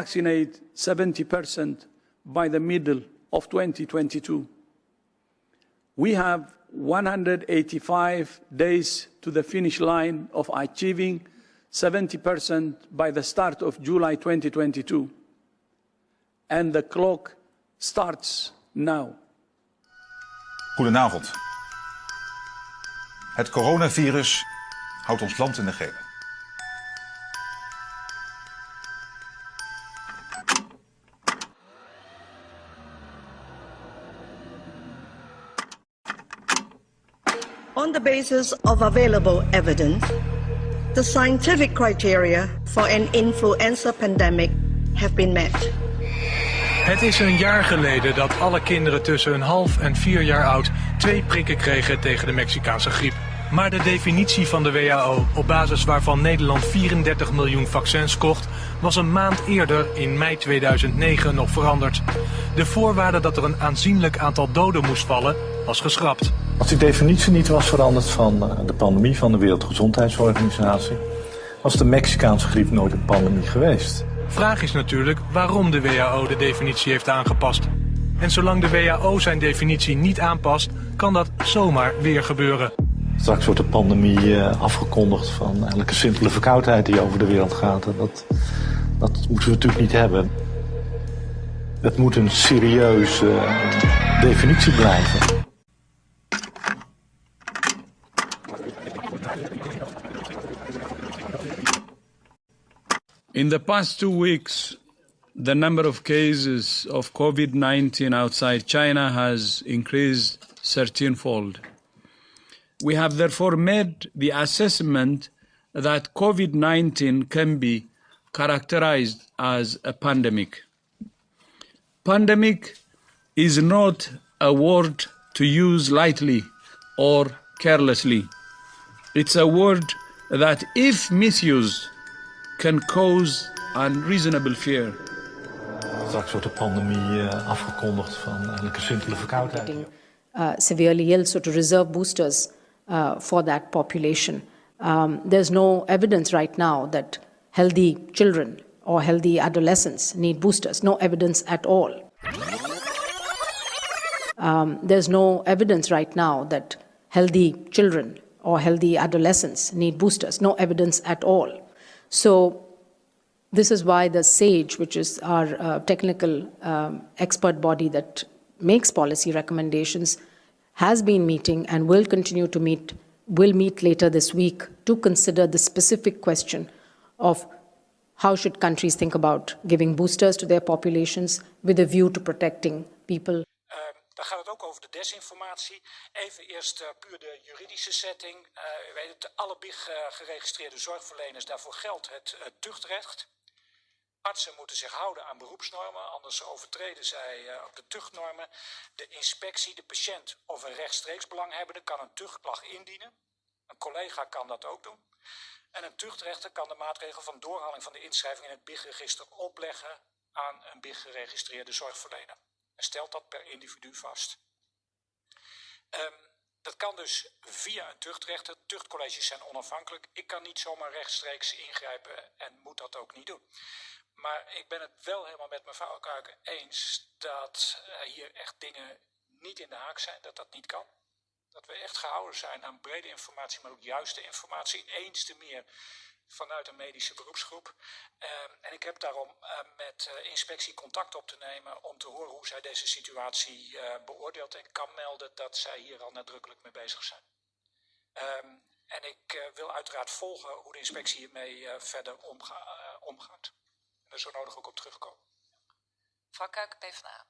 Vaccinate 70% by the middle of 2022. We have 185 days to the finish line of achieving 70% by the start of July 2022. And the clock starts now. Goedenavond. Het coronavirus houdt ons land in de greep. On the basis of available evidence, the scientific criteria for an influenza pandemic have been met. Het is een jaar geleden dat alle kinderen tussen een half en 4 jaar oud 2 prikken kregen tegen de Mexicaanse griep. Maar de definitie van de WHO, op basis waarvan Nederland 34 miljoen vaccins kocht, was een maand eerder, in mei 2009, nog veranderd. De voorwaarde dat er een aanzienlijk aantal doden moest vallen, was geschrapt. Als die definitie niet was veranderd van de pandemie van de Wereldgezondheidsorganisatie, was de Mexicaanse griep nooit een pandemie geweest. Vraag is natuurlijk waarom de WHO de definitie heeft aangepast. En zolang de WHO zijn definitie niet aanpast, kan dat zomaar weer gebeuren. Straks wordt de pandemie afgekondigd van eigenlijk een simpele verkoudheid die over de wereld gaat. En dat moeten we natuurlijk niet hebben. Het moet een serieuze definitie blijven. In the past 2 weeks, the number of cases of COVID-19 outside China has increased 13-fold. We have therefore made the assessment that COVID-19 can be characterized as a pandemic. Pandemic is not a word to use lightly or carelessly. It's a word that, if misused, can cause unreasonable fear. Straks wordt de pandemie afgekondigd van eigenlijk een simpele verkoudheid. Severely ill, so to reserve boosters for that population. There's no evidence right now that healthy children or healthy adolescents need boosters. No evidence at all. There's no evidence right now that healthy children or healthy adolescents need boosters. No evidence at all. So this is why the SAGE, which is our technical expert body that makes policy recommendations, has been meeting and will continue to meet, will meet later this week to consider the specific question of how should countries think about giving boosters to their populations with a view to protecting people. Dan gaat het ook over de desinformatie. Even eerst puur de juridische setting. U weet het, alle BIG-geregistreerde zorgverleners, daarvoor geldt het tuchtrecht. Artsen moeten zich houden aan beroepsnormen, anders overtreden zij ook de tuchtnormen. De inspectie, de patiënt of een rechtstreeks belanghebbende kan een tuchtklacht indienen. Een collega kan dat ook doen. En een tuchtrechter kan de maatregel van doorhaling van de inschrijving in het BIG-register opleggen aan een BIG-geregistreerde zorgverlener. En stelt dat per individu vast. Dat kan dus via een tuchtrechter. Tuchtcolleges zijn onafhankelijk. Ik kan niet zomaar rechtstreeks ingrijpen en moet dat ook niet doen. Maar ik ben het wel helemaal met mevrouw Kuiken eens dat hier echt dingen niet in de haak zijn, dat dat niet kan. Dat we echt gehouden zijn aan brede informatie, maar ook juiste informatie. Eens te meer vanuit een medische beroepsgroep. En ik heb daarom met inspectie contact op te nemen om te horen hoe zij deze situatie beoordeelt. En kan melden dat zij hier al nadrukkelijk mee bezig zijn. En ik wil uiteraard volgen hoe de inspectie hiermee verder omgaat. En er zo nodig ook op terugkomen. Mevrouw Kuiken, PvdA.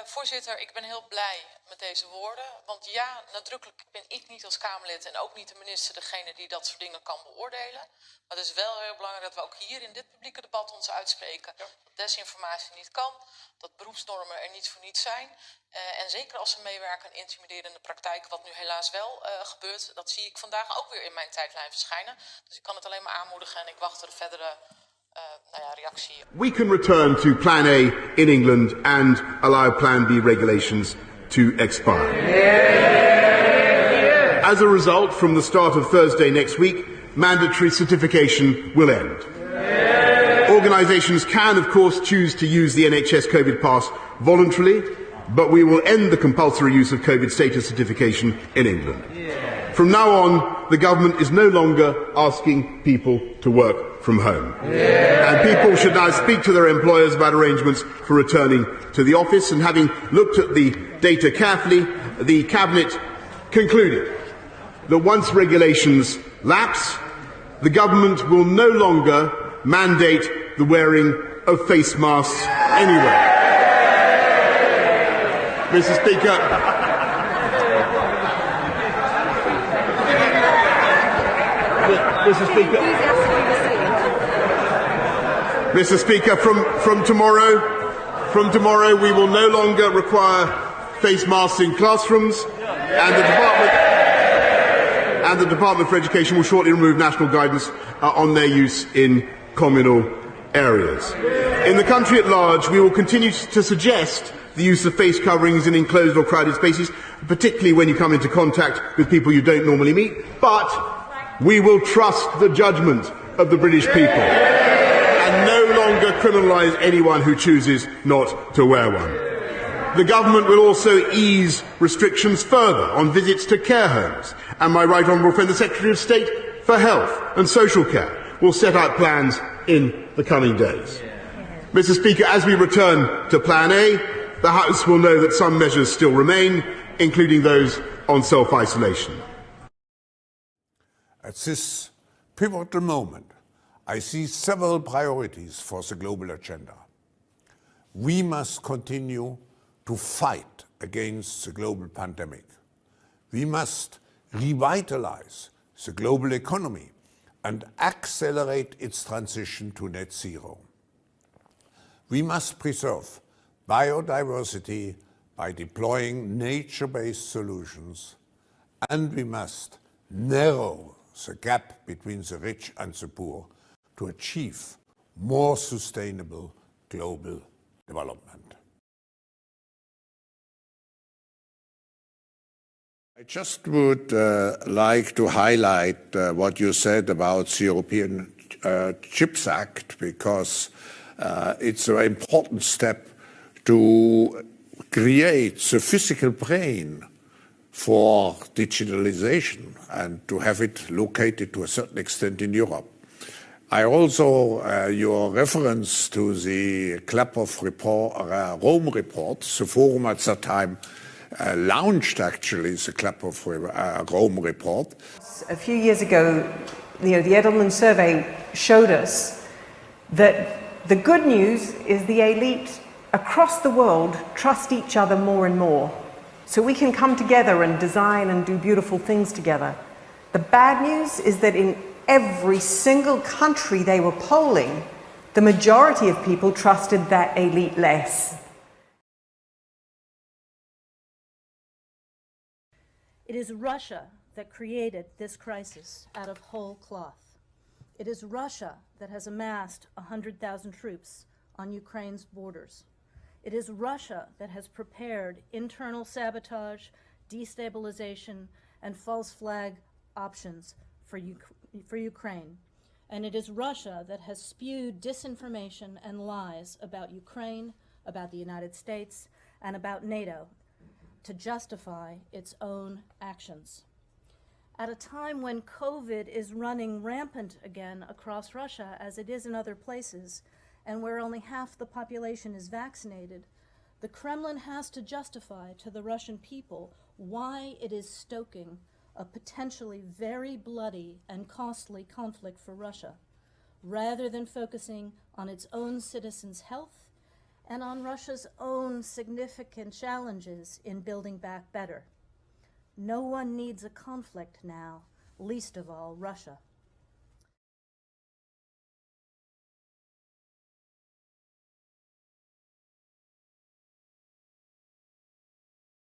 Voorzitter, ik ben heel blij met deze woorden. Want ja, nadrukkelijk ben ik niet als Kamerlid en ook niet de minister degene die dat soort dingen kan beoordelen. Maar het is wel heel belangrijk dat we ook hier in dit publieke debat ons uitspreken. Ja. Dat desinformatie niet kan, dat beroepsnormen er niet voor niets zijn. En zeker als ze meewerken aan intimiderende praktijken, wat nu helaas wel gebeurt. Dat zie ik vandaag ook weer in mijn tijdlijn verschijnen. Dus ik kan het alleen maar aanmoedigen en ik wacht er verdere reactie. We can return to Plan A in England and allow Plan B regulations to expire. As a result, from the start of Thursday next week, mandatory certification will end. Organisations can, of course, choose to use the NHS COVID pass voluntarily, but we will end the compulsory use of COVID status certification in England. From now on, the government is no longer asking people to work from home. And people should now speak to their employers about arrangements for returning to the office. And having looked at the data carefully, the Cabinet concluded that once regulations lapse, the government will no longer mandate the wearing of face masks anywhere. Mr. Speaker, Mr. Speaker, from tomorrow we will no longer require face masks in classrooms, and the Department for Education will shortly remove national guidance on their use in communal areas. In the country at large, we will continue to suggest the use of face coverings in enclosed or crowded spaces, particularly when you come into contact with people you don't normally meet, but we will trust the judgment of the British people and no longer criminalise anyone who chooses not to wear one. The government will also ease restrictions further on visits to care homes, and my right honourable friend, the Secretary of State for Health and Social Care, will set out plans in the coming days. Mr. Speaker, as we return to Plan A, the House will know that some measures still remain, including those on self-isolation. At this pivotal moment, I see several priorities for the global agenda. We must continue to fight against the global pandemic. We must revitalize the global economy and accelerate its transition to net zero. We must preserve biodiversity by deploying nature-based solutions, and we must narrow the gap between the rich and the poor to achieve more sustainable global development. I just would like to highlight what you said about the European Chips Act, because it's an important step to create the physical brain for digitalization and to have it located to a certain extent in Europe. I also, your reference to the Club of Rome report, the forum at that time launched actually the Club of Rome report. A few years ago, the Edelman survey showed us that the good news is the elite across the world trust each other more and more. So we can come together and design and do beautiful things together. The bad news is that in every single country they were polling, the majority of people trusted that elite less. It is Russia that created this crisis out of whole cloth. It is Russia that has amassed 100,000 troops on Ukraine's borders. It is Russia that has prepared internal sabotage, destabilization, and false flag options for Ukraine. And it is Russia that has spewed disinformation and lies about Ukraine, about the United States, and about NATO to justify its own actions. At a time when COVID is running rampant again across Russia, as it is in other places, and where only half the population is vaccinated, the Kremlin has to justify to the Russian people why it is stoking a potentially very bloody and costly conflict for Russia, rather than focusing on its own citizens' health and on Russia's own significant challenges in building back better. No one needs a conflict now, least of all Russia.